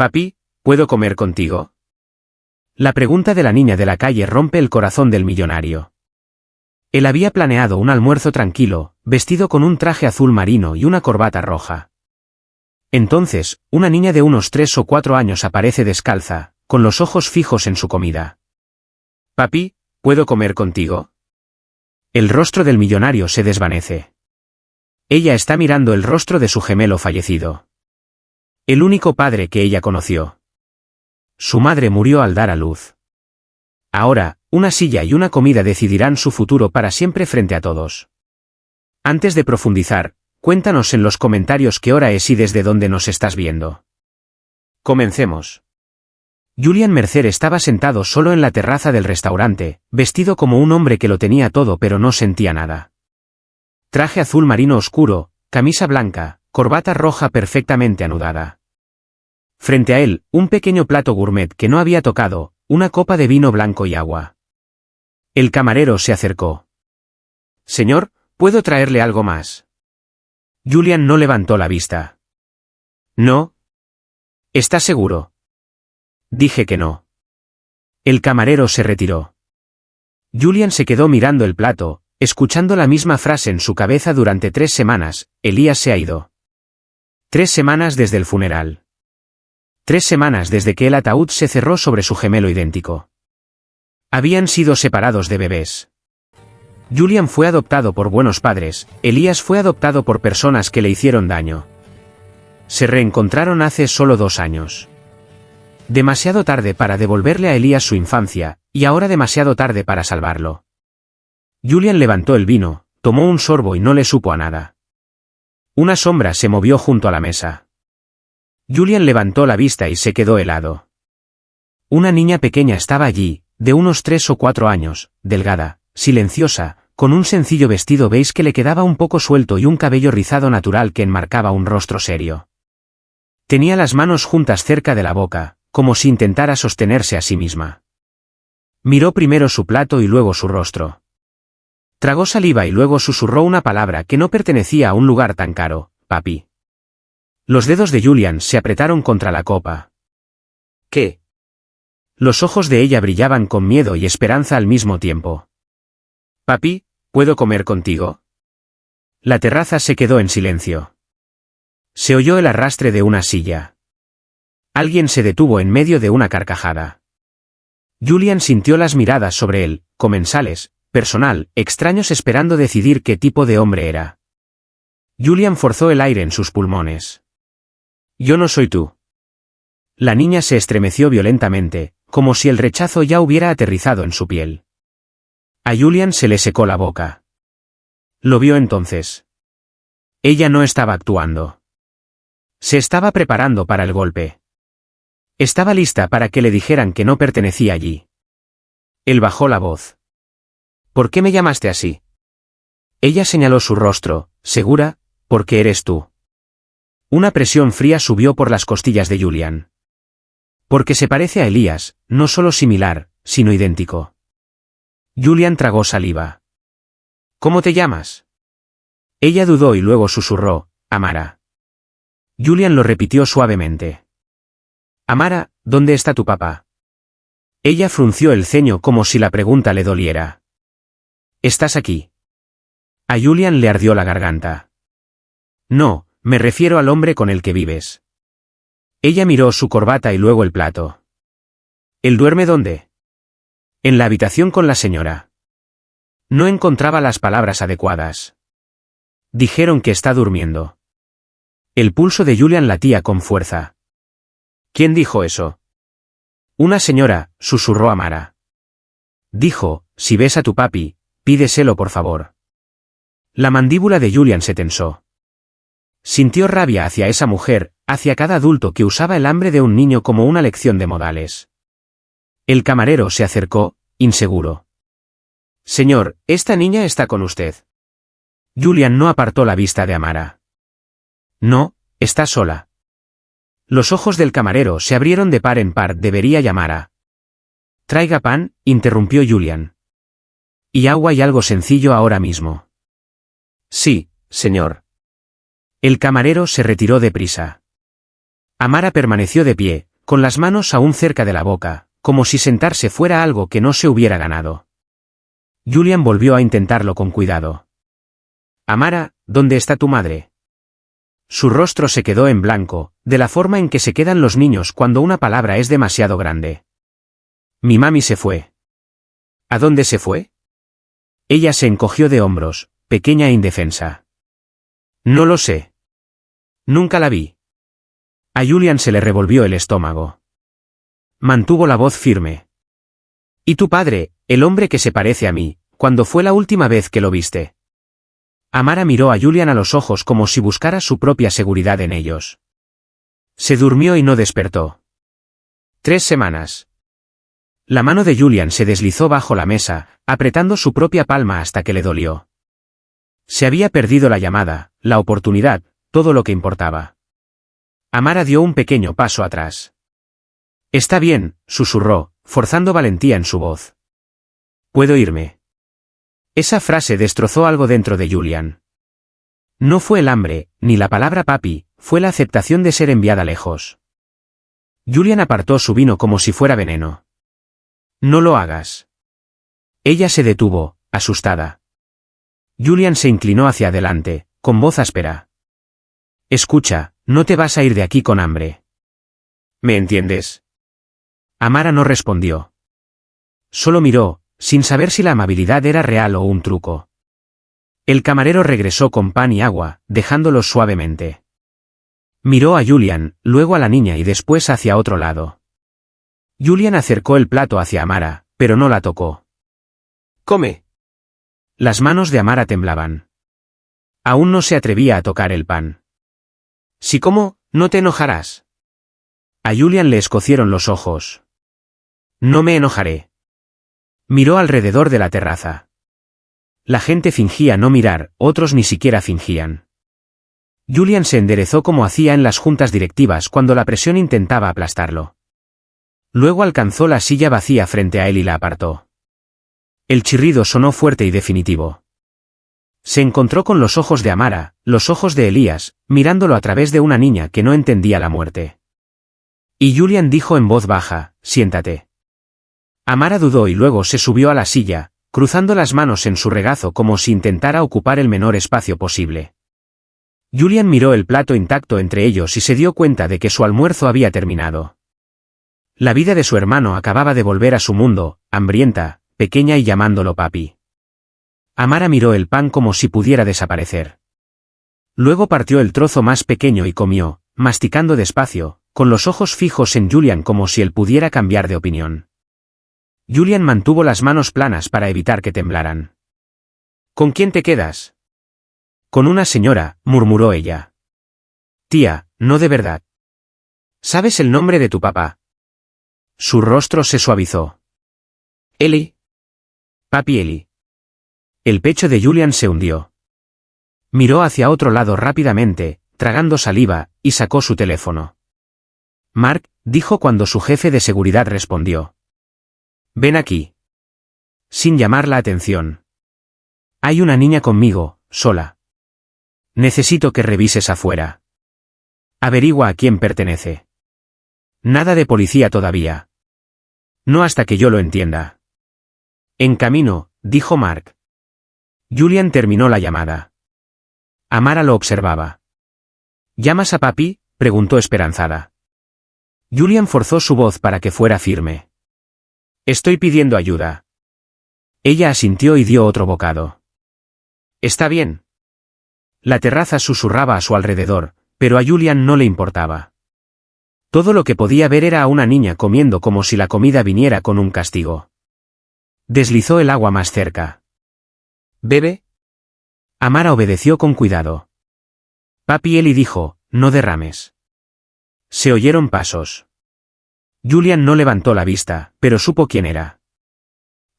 Papi, ¿puedo comer contigo? La pregunta de la niña de la calle rompe el corazón del millonario. Él había planeado un almuerzo tranquilo, vestido con un traje azul marino y una corbata roja. Entonces, una niña de unos 3 o 4 años aparece descalza, con los ojos fijos en su comida. Papi, ¿puedo comer contigo? El rostro del millonario se desvanece. Ella está mirando el rostro de su gemelo fallecido. El único padre que ella conoció. Su madre murió al dar a luz. Ahora, una silla y una comida decidirán su futuro para siempre frente a todos. Antes de profundizar, cuéntanos en los comentarios qué hora es y desde dónde nos estás viendo. Comencemos. Julian Mercer estaba sentado solo en la terraza del restaurante, vestido como un hombre que lo tenía todo pero no sentía nada. Traje azul marino oscuro, camisa blanca, corbata roja perfectamente anudada. Frente a él, un pequeño plato gourmet que no había tocado, una copa de vino blanco y agua. El camarero se acercó. Señor, ¿puedo traerle algo más? Julian no levantó la vista. No. ¿Estás seguro? Dije que no. El camarero se retiró. Julian se quedó mirando el plato, escuchando la misma frase en su cabeza durante 3 semanas, Elías se ha ido. 3 semanas desde el funeral. 3 semanas desde que el ataúd se cerró sobre su gemelo idéntico. Habían sido separados de bebés. Julian fue adoptado por buenos padres, Elías fue adoptado por personas que le hicieron daño. Se reencontraron hace solo 2 años. Demasiado tarde para devolverle a Elías su infancia, y ahora demasiado tarde para salvarlo. Julian levantó el vino, tomó un sorbo y no le supo a nada. Una sombra se movió junto a la mesa. Julian levantó la vista y se quedó helado. Una niña pequeña estaba allí, de unos 3 o 4 años, delgada, silenciosa, con un sencillo vestido beige que le quedaba un poco suelto y un cabello rizado natural que enmarcaba un rostro serio. Tenía las manos juntas cerca de la boca, como si intentara sostenerse a sí misma. Miró primero su plato y luego su rostro. Tragó saliva y luego susurró una palabra que no pertenecía a un lugar tan caro, papi. Los dedos de Julian se apretaron contra la copa. ¿Qué? Los ojos de ella brillaban con miedo y esperanza al mismo tiempo. Papi, ¿puedo comer contigo? La terraza se quedó en silencio. Se oyó el arrastre de una silla. Alguien se detuvo en medio de una carcajada. Julian sintió las miradas sobre él, comensales, personal, extraños esperando decidir qué tipo de hombre era. Julian forzó el aire en sus pulmones. Yo no soy tú. La niña se estremeció violentamente, como si el rechazo ya hubiera aterrizado en su piel. A Julian se le secó la boca. Lo vio entonces. Ella no estaba actuando. Se estaba preparando para el golpe. Estaba lista para que le dijeran que no pertenecía allí. Él bajó la voz. ¿Por qué me llamaste así? Ella señaló su rostro, segura, porque eres tú. Una presión fría subió por las costillas de Julian. Porque se parece a Elías, no solo similar, sino idéntico. Julian tragó saliva. ¿Cómo te llamas? Ella dudó y luego susurró, Amara. Julian lo repitió suavemente. Amara, ¿dónde está tu papá? Ella frunció el ceño como si la pregunta le doliera. ¿Estás aquí? A Julian le ardió la garganta. No, me refiero al hombre con el que vives. Ella miró su corbata y luego el plato. ¿Él duerme dónde? En la habitación con la señora. No encontraba las palabras adecuadas. Dijeron que está durmiendo. El pulso de Julian latía con fuerza. ¿Quién dijo eso? Una señora, susurró Amara. Dijo, si ves a tu papi, pídeselo por favor. La mandíbula de Julian se tensó. Sintió rabia hacia esa mujer, hacia cada adulto que usaba el hambre de un niño como una lección de modales. El camarero se acercó, inseguro. Señor, esta niña está con usted. Julian no apartó la vista de Amara. No, está sola. Los ojos del camarero se abrieron de par en par. Debería llamar a. Traiga pan, interrumpió Julian. Y agua y algo sencillo ahora mismo. Sí, señor. El camarero se retiró deprisa. Amara permaneció de pie, con las manos aún cerca de la boca, como si sentarse fuera algo que no se hubiera ganado. Julian volvió a intentarlo con cuidado. Amara, ¿dónde está tu madre? Su rostro se quedó en blanco, de la forma en que se quedan los niños cuando una palabra es demasiado grande. Mi mami se fue. ¿A dónde se fue? Ella se encogió de hombros, pequeña e indefensa. No lo sé. Nunca la vi. A Julian se le revolvió el estómago. Mantuvo la voz firme. ¿Y tu padre, el hombre que se parece a mí, cuándo fue la última vez que lo viste? Amara miró a Julian a los ojos como si buscara su propia seguridad en ellos. Se durmió y no despertó. 3 semanas. La mano de Julian se deslizó bajo la mesa, apretando su propia palma hasta que le dolió. Se había perdido la llamada, la oportunidad, todo lo que importaba. Amara dio un pequeño paso atrás. Está bien, susurró, forzando valentía en su voz. ¿Puedo irme? Esa frase destrozó algo dentro de Julian. No fue el hambre, ni la palabra papi, fue la aceptación de ser enviada lejos. Julian apartó su vino como si fuera veneno. No lo hagas. Ella se detuvo, asustada. Julian se inclinó hacia adelante, con voz áspera. Escucha, no te vas a ir de aquí con hambre. ¿Me entiendes? Amara no respondió. Solo miró, sin saber si la amabilidad era real o un truco. El camarero regresó con pan y agua, dejándolos suavemente. Miró a Julian, luego a la niña y después hacia otro lado. Julian acercó el plato hacia Amara, pero no la tocó. «Come». Las manos de Amara temblaban. Aún no se atrevía a tocar el pan. «Si como, no te enojarás». A Julian le escocieron los ojos. «No me enojaré». Miró alrededor de la terraza. La gente fingía no mirar, otros ni siquiera fingían. Julian se enderezó como hacía en las juntas directivas cuando la presión intentaba aplastarlo. Luego alcanzó la silla vacía frente a él y la apartó. El chirrido sonó fuerte y definitivo. Se encontró con los ojos de Amara, los ojos de Elías, mirándolo a través de una niña que no entendía la muerte. Y Julian dijo en voz baja, «Siéntate». Amara dudó y luego se subió a la silla, cruzando las manos en su regazo como si intentara ocupar el menor espacio posible. Julian miró el plato intacto entre ellos y se dio cuenta de que su almuerzo había terminado. La vida de su hermano acababa de volver a su mundo, hambrienta, pequeña y llamándolo papi. Amara miró el pan como si pudiera desaparecer. Luego partió el trozo más pequeño y comió, masticando despacio, con los ojos fijos en Julian como si él pudiera cambiar de opinión. Julian mantuvo las manos planas para evitar que temblaran. ¿Con quién te quedas? Con una señora, murmuró ella. Tía, no de verdad. ¿Sabes el nombre de tu papá? Su rostro se suavizó. Eli. Papi Eli. El pecho de Julian se hundió. Miró hacia otro lado rápidamente, tragando saliva, y sacó su teléfono. Mark, dijo cuando su jefe de seguridad respondió. Ven aquí. Sin llamar la atención. Hay una niña conmigo, sola. Necesito que revises afuera. Averigua a quién pertenece. Nada de policía todavía. No hasta que yo lo entienda. En camino, dijo Mark. Julian terminó la llamada. Amara lo observaba. ¿Llamas a papi?, preguntó esperanzada. Julian forzó su voz para que fuera firme. Estoy pidiendo ayuda. Ella asintió y dio otro bocado. Está bien. La terraza susurraba a su alrededor, pero a Julian no le importaba. Todo lo que podía ver era a una niña comiendo como si la comida viniera con un castigo. Deslizó el agua más cerca. ¿Bebe? Amara obedeció con cuidado. Papi Eli dijo, no derrames. Se oyeron pasos. Julian no levantó la vista, pero supo quién era.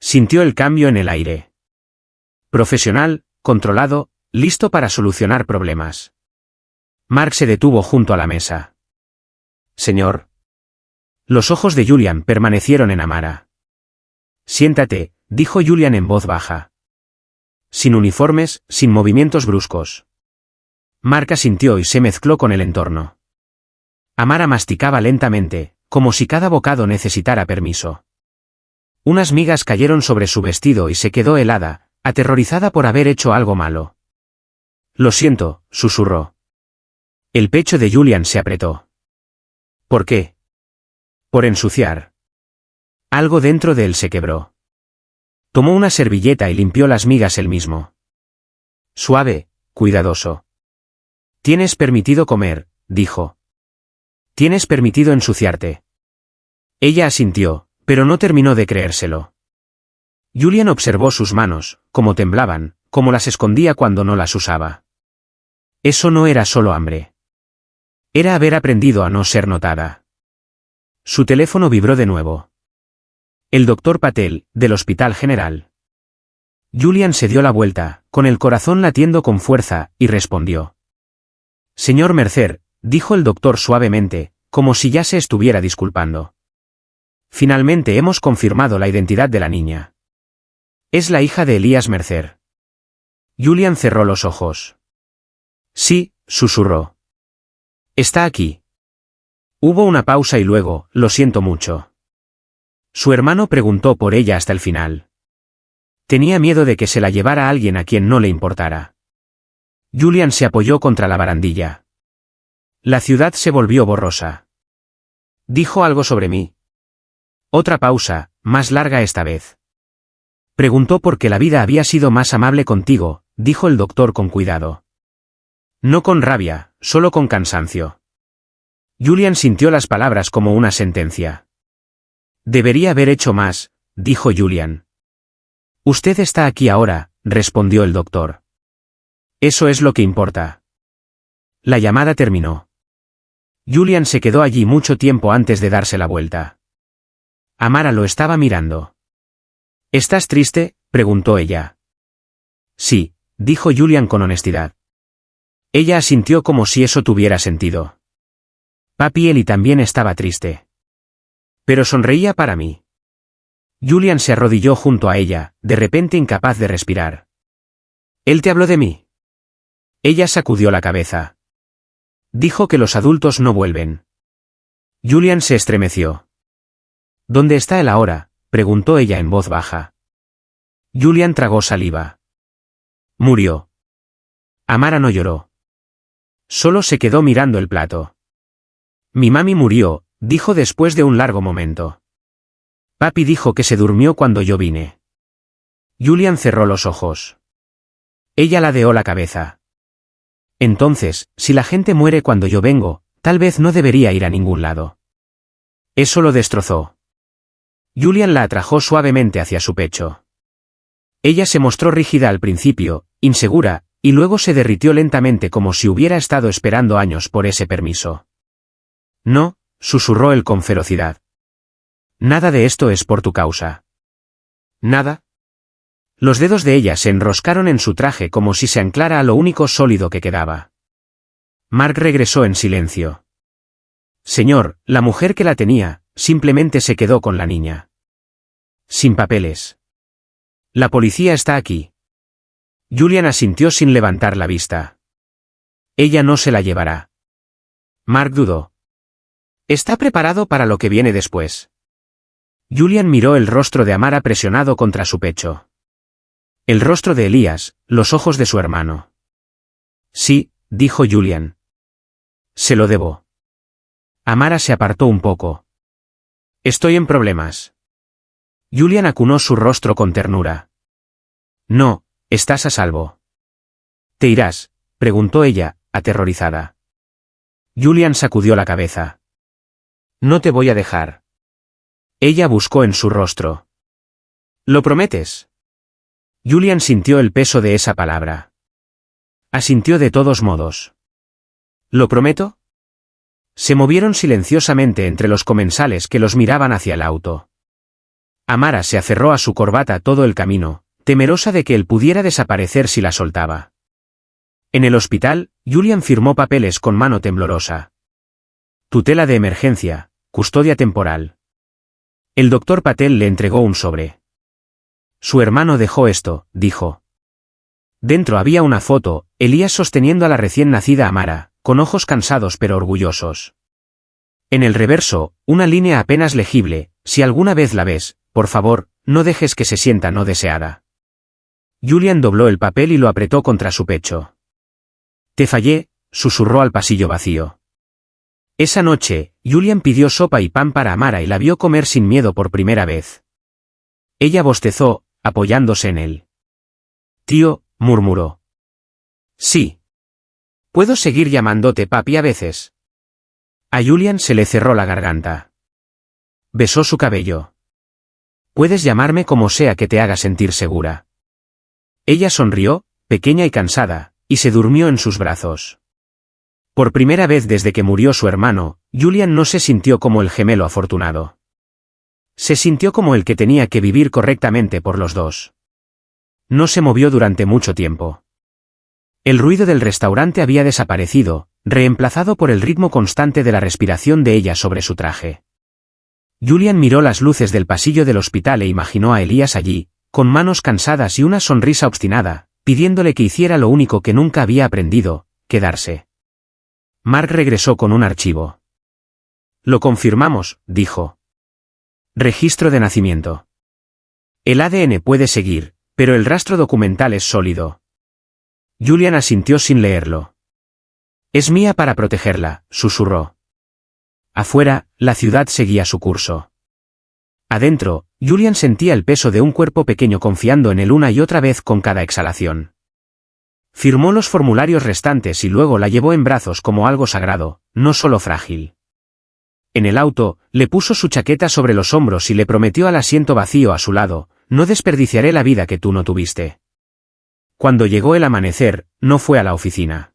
Sintió el cambio en el aire. Profesional, controlado, listo para solucionar problemas. Mark se detuvo junto a la mesa. Señor. Los ojos de Julian permanecieron en Amara. Siéntate, dijo Julian en voz baja. Sin uniformes, sin movimientos bruscos. Mark asintió y se mezcló con el entorno. Amara masticaba lentamente, como si cada bocado necesitara permiso. Unas migas cayeron sobre su vestido y se quedó helada, aterrorizada por haber hecho algo malo. Lo siento, susurró. El pecho de Julian se apretó. ¿Por qué? Por ensuciar. Algo dentro de él se quebró. Tomó una servilleta y limpió las migas él mismo. Suave, cuidadoso. Tienes permitido comer, dijo. Tienes permitido ensuciarte. Ella asintió, pero no terminó de creérselo. Julian observó sus manos, cómo temblaban, cómo las escondía cuando no las usaba. Eso no era solo hambre. Era haber aprendido a no ser notada. Su teléfono vibró de nuevo. El doctor Patel, del Hospital General. Julian se dio la vuelta, con el corazón latiendo con fuerza, y respondió. Señor Mercer, dijo el doctor suavemente, como si ya se estuviera disculpando. Finalmente hemos confirmado la identidad de la niña. Es la hija de Elías Mercer. Julian cerró los ojos. Sí, susurró. Está aquí. Hubo una pausa y luego, lo siento mucho. Su hermano preguntó por ella hasta el final. Tenía miedo de que se la llevara alguien a quien no le importara. Julian se apoyó contra la barandilla. La ciudad se volvió borrosa. ¿Dijo algo sobre mí? Otra pausa, más larga esta vez. Preguntó por qué la vida había sido más amable contigo, dijo el doctor con cuidado. No con rabia, solo con cansancio. Julian sintió las palabras como una sentencia. Debería haber hecho más, dijo Julian. Usted está aquí ahora, respondió el doctor. Eso es lo que importa. La llamada terminó. Julian se quedó allí mucho tiempo antes de darse la vuelta. Amara lo estaba mirando. ¿Estás triste?, preguntó ella. Sí, dijo Julian con honestidad. Ella asintió como si eso tuviera sentido. Papi Eli también estaba triste. Pero sonreía para mí. Julian se arrodilló junto a ella, de repente incapaz de respirar. ¿Él te habló de mí? Ella sacudió la cabeza. Dijo que los adultos no vuelven. Julian se estremeció. ¿Dónde está él ahora?, preguntó ella en voz baja. Julian tragó saliva. Murió. Amara no lloró. Solo se quedó mirando el plato. Mi mami murió, dijo después de un largo momento. Papi dijo que se durmió cuando yo vine. Julian cerró los ojos. Ella ladeó la cabeza. Entonces, si la gente muere cuando yo vengo, tal vez no debería ir a ningún lado. Eso lo destrozó. Julian la atrajo suavemente hacia su pecho. Ella se mostró rígida al principio, insegura, y luego se derritió lentamente como si hubiera estado esperando años por ese permiso. No, susurró él con ferocidad. Nada de esto es por tu causa. ¿Nada? Los dedos de ella se enroscaron en su traje como si se anclara a lo único sólido que quedaba. Mark regresó en silencio. Señor, la mujer que la tenía, simplemente se quedó con la niña. Sin papeles. La policía está aquí. Julian asintió sin levantar la vista. Ella no se la llevará. Mark dudó. ¿Está preparado para lo que viene después? Julian miró el rostro de Amara presionado contra su pecho. El rostro de Elías, los ojos de su hermano. Sí, dijo Julian. Se lo debo. Amara se apartó un poco. Estoy en problemas. Julian acunó su rostro con ternura. No, estás a salvo. ¿Te irás?, preguntó ella, aterrorizada. Julian sacudió la cabeza. No te voy a dejar. Ella buscó en su rostro. ¿Lo prometes? Julian sintió el peso de esa palabra. Asintió de todos modos. ¿Lo prometo? Se movieron silenciosamente entre los comensales que los miraban hacia el auto. Amara se aferró a su corbata todo el camino, temerosa de que él pudiera desaparecer si la soltaba. En el hospital, Julian firmó papeles con mano temblorosa. Tutela de emergencia, custodia temporal. El doctor Patel le entregó un sobre. Su hermano dejó esto, dijo. Dentro había una foto, Elías sosteniendo a la recién nacida Amara, con ojos cansados pero orgullosos. En el reverso, una línea apenas legible: si alguna vez la ves, por favor, no dejes que se sienta no deseada. Julian dobló el papel y lo apretó contra su pecho. Te fallé, susurró al pasillo vacío. Esa noche, Julian pidió sopa y pan para Amara y la vio comer sin miedo por primera vez. Ella bostezó, apoyándose en él. Tío, murmuró. Sí. ¿Puedo seguir llamándote papi a veces? A Julian se le cerró la garganta. Besó su cabello. Puedes llamarme como sea que te haga sentir segura. Ella sonrió, pequeña y cansada, y se durmió en sus brazos. Por primera vez desde que murió su hermano, Julian no se sintió como el gemelo afortunado. Se sintió como el que tenía que vivir correctamente por los dos. No se movió durante mucho tiempo. El ruido del restaurante había desaparecido, reemplazado por el ritmo constante de la respiración de ella sobre su traje. Julian miró las luces del pasillo del hospital e imaginó a Elías allí, con manos cansadas y una sonrisa obstinada, pidiéndole que hiciera lo único que nunca había aprendido: quedarse. Mark regresó con un archivo. Lo confirmamos, dijo. Registro de nacimiento. El ADN puede seguir, pero el rastro documental es sólido. Julian asintió sin leerlo. Es mía para protegerla, susurró. Afuera, la ciudad seguía su curso. Adentro, Julian sentía el peso de un cuerpo pequeño confiando en él una y otra vez con cada exhalación. Firmó los formularios restantes y luego la llevó en brazos como algo sagrado, no solo frágil. En el auto, le puso su chaqueta sobre los hombros y le prometió al asiento vacío a su lado: no desperdiciaré la vida que tú no tuviste. Cuando llegó el amanecer, no fue a la oficina.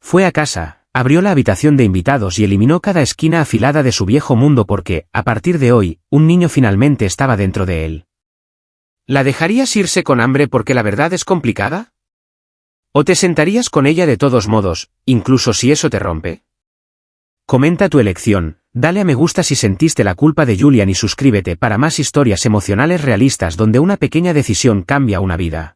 Fue a casa, abrió la habitación de invitados y eliminó cada esquina afilada de su viejo mundo porque, a partir de hoy, un niño finalmente estaba dentro de él. ¿La dejarías irse con hambre porque la verdad es complicada? ¿O te sentarías con ella de todos modos, incluso si eso te rompe? Comenta tu elección, dale a me gusta si sentiste la culpa de Julian y suscríbete para más historias emocionales realistas donde una pequeña decisión cambia una vida.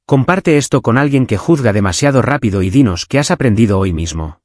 Comparte esto con alguien que juzga demasiado rápido y dinos qué has aprendido hoy mismo.